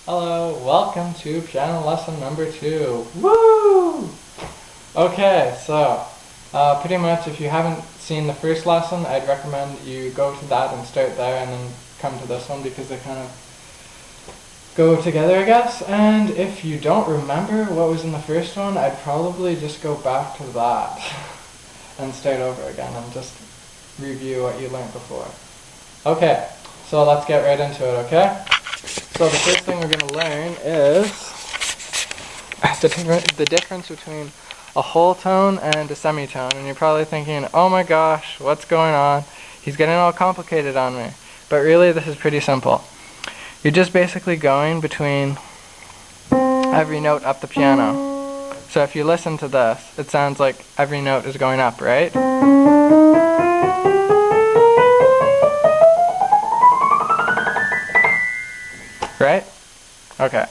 Hello, welcome to piano lesson number 2. Woo! Okay, so pretty much if you haven't seen the first lesson, I'd recommend you go to that and start there and then come to this one because they kind of go together, I guess. And if you don't remember what was in the first one, I'd probably just go back to that and start over again and just review what you learned before. Okay, so let's get right into it, okay? So the first thing we're going to learn is the difference between a whole tone and a semitone. And you're probably thinking, oh my gosh, what's going on? He's getting all complicated on me. But really this is pretty simple. You're just basically going between every note up the piano. So if you listen to this, it sounds like every note is going up, right? Right? Okay.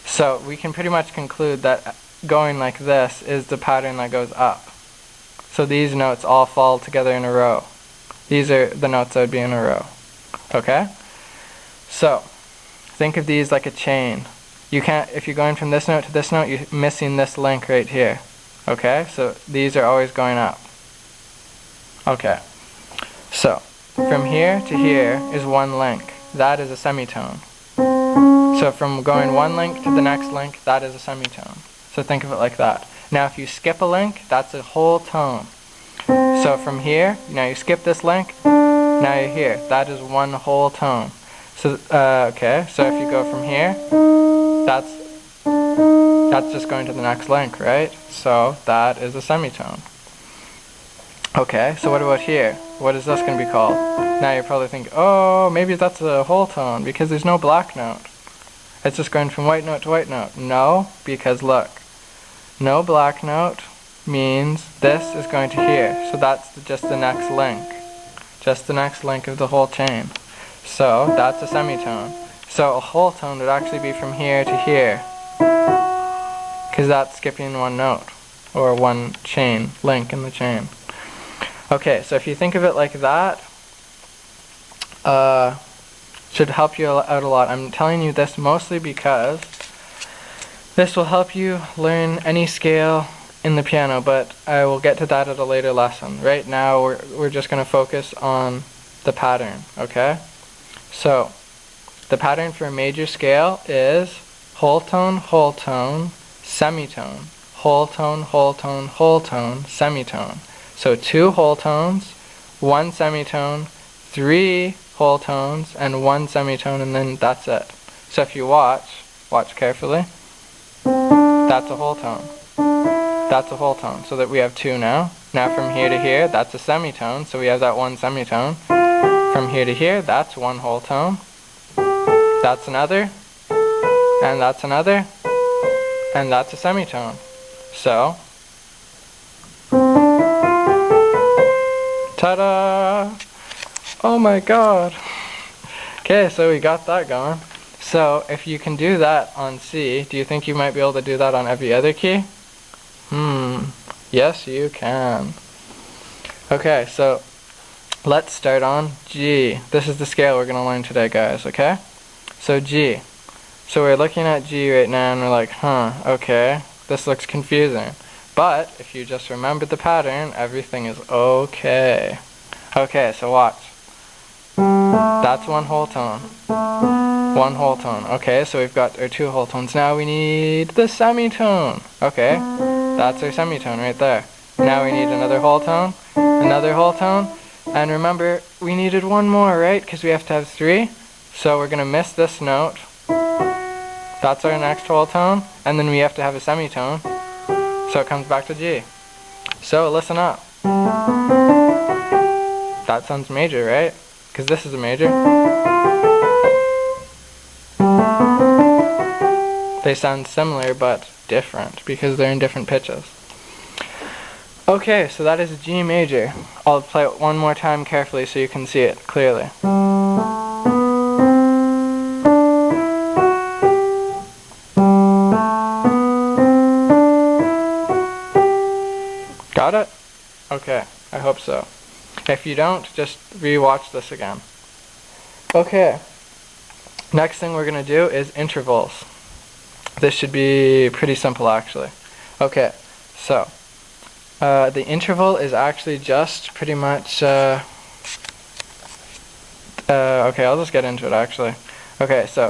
So we can pretty much conclude that going like this is the pattern that goes up. So these notes all fall together in a row. These are the notes that would be in a row. Okay? So think of these like a chain. You can't, if you're going from this note to this note, you're missing this link right here. Okay? So these are always going up. Okay. So from here to here is one link. That is a semitone. So from going one link to the next link, that is a semitone. So think of it like that. Now if you skip a link, that's a whole tone. So from here, now you skip this link, now you're here. That is one whole tone. So okay, so if you go from here, that's just going to the next link, right? So that is a semitone. Okay, so what about here? What is this going to be called? Now you're probably thinking, oh, maybe that's a whole tone because there's no black note. It's just going from white note to white note. No, because look, no black note means this is going to here. So that's just the next link. Just the next link of the whole chain. So that's a semitone. So a whole tone would actually be from here to here. Because that's skipping one note. Or one chain, link in the chain. Okay, so if you think of it like that, should help you out a lot. I'm telling you this mostly because this will help you learn any scale in the piano, but I will get to that at a later lesson. Right now we're just going to focus on the pattern, okay? So the pattern for a major scale is whole tone, semitone, whole tone, semitone. So 2 whole tones, 1 semitone, 3 whole tones, and 1 semitone, and then that's it. So if you watch carefully, that's a whole tone. That's a whole tone, so that we have 2 now. Now from here to here, that's a semitone, so we have that 1 semitone. From here to here, that's 1 whole tone. That's another, and that's another, and that's a semitone. So, ta-da! Oh my god! Okay, so we got that going. So, if you can do that on C, do you think you might be able to do that on every other key? Yes you can. Okay, so let's start on G. This is the scale we're going to learn today, guys, okay? So G. So we're looking at G right now and we're like, okay, this looks confusing. But if you just remember the pattern, everything is okay. Okay, so watch. That's 1 whole tone. 1 whole tone. Okay, so we've got our 2 whole tones. Now we need the semitone. Okay, that's our semitone right there. Now we need another whole tone, and remember, we needed 1 more, right? Because we have to have 3. So we're going to miss this note. That's our next whole tone, and then we have to have a semitone. So it comes back to G. So listen up. That sounds major, right? Because this is a major. They sound similar but different because they're in different pitches. Okay, so that is a G major. I'll play it 1 more time carefully so you can see it clearly. Got it? Okay, I hope so. If you don't, just re-watch this again. Okay, Next thing we're going to do is intervals. This should be pretty simple actually. Okay, so the interval is actually just pretty much, okay, I'll just get into it actually. Okay, so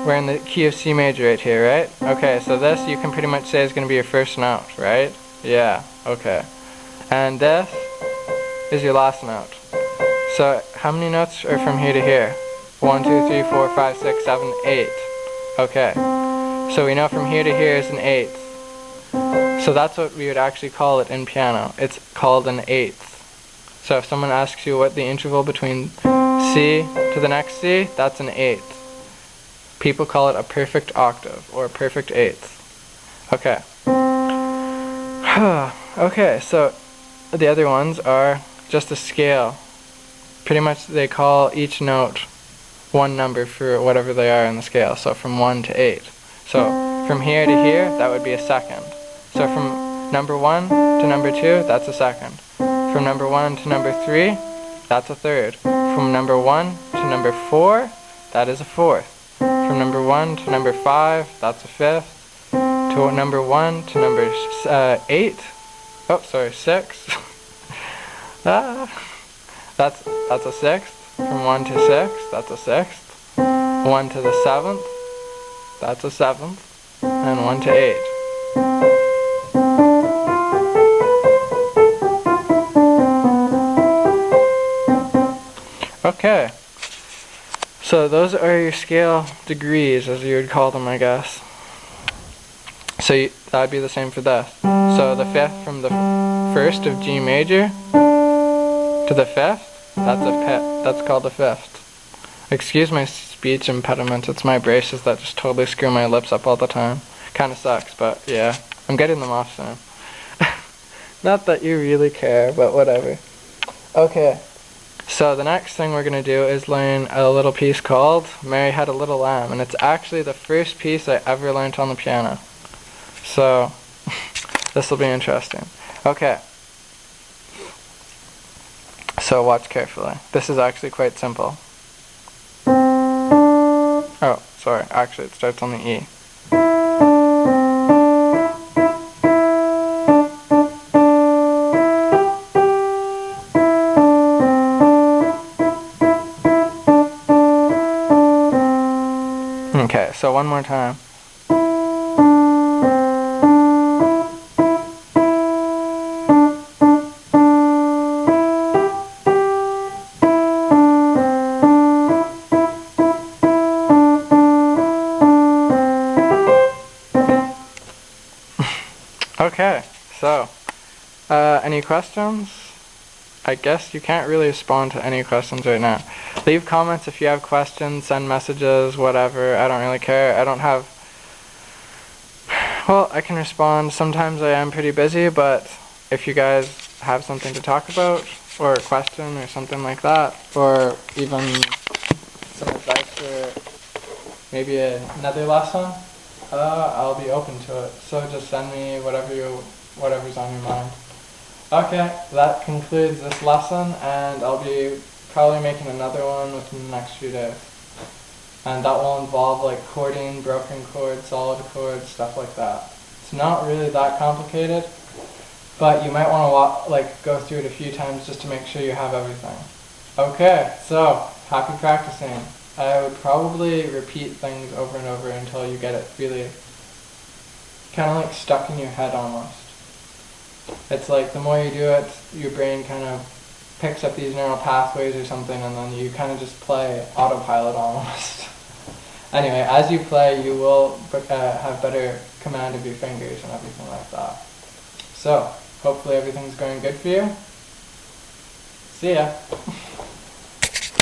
we're in the key of C major right here, right? Okay, so this you can pretty much say is going to be your first note, right? Yeah, okay. And this is your last note. So how many notes are from here to here? 1, 2, 3, 4, 5, 6, 7, 8. Okay. So we know from here to here is an eighth. So that's what we would actually call it in piano. It's called an eighth. So if someone asks you what the interval between C to the next C, that's an eighth. People call it a perfect octave or a perfect eighth. Okay. Okay, so the other ones are just a scale. Pretty much they call each note one number for whatever they are in the scale. So from 1 to 8. So from here to here, that would be a second. So from number 1 to number 2, that's a second. From number 1 to number 3, that's a third. From number 1 to number 4, that is a fourth. From number 1 to number 5, that's a fifth. To number 1 to number 8, oh sorry, 6. That's a sixth. From 1 to 6, that's a sixth. 1 to the 7th, that's a seventh. And 1 to 8. Okay, so those are your scale degrees, as you would call them, I guess. So that would be the same for this. So the fifth from the first of G major to the fifth, that's called a fifth. Excuse my speech impediment, it's my braces that just totally screw my lips up all the time. Kinda sucks, but yeah, I'm getting them off soon. Not that you really care, but whatever. Okay, so the next thing we're going to do is learn a little piece called Mary Had a Little Lamb, and it's actually the first piece I ever learned on the piano. So, this will be interesting. Okay. So watch carefully. This is actually quite simple. Oh, sorry, actually it starts on the E. Okay, so one more time. Okay, so, any questions? I guess you can't really respond to any questions right now. Leave comments if you have questions, send messages, whatever, I don't really care. I don't have, well, I can respond. Sometimes I am pretty busy, but if you guys have something to talk about, or a question or something like that, or even some advice for maybe another lesson, I'll be open to it. So just send me whatever's on your mind. Okay, that concludes this lesson, and I'll be probably making another one within the next few days. And that will involve like chording, broken chords, solid chords, stuff like that. It's not really that complicated, but you might want to go through it a few times just to make sure you have everything. Okay, so happy practicing. I would probably repeat things over and over until you get it really kind of like stuck in your head almost. It's like the more you do it, your brain kind of picks up these neural pathways or something, and then you kind of just play autopilot almost. Anyway, as you play, you will have better command of your fingers and everything like that. So, hopefully everything's going good for you. See ya!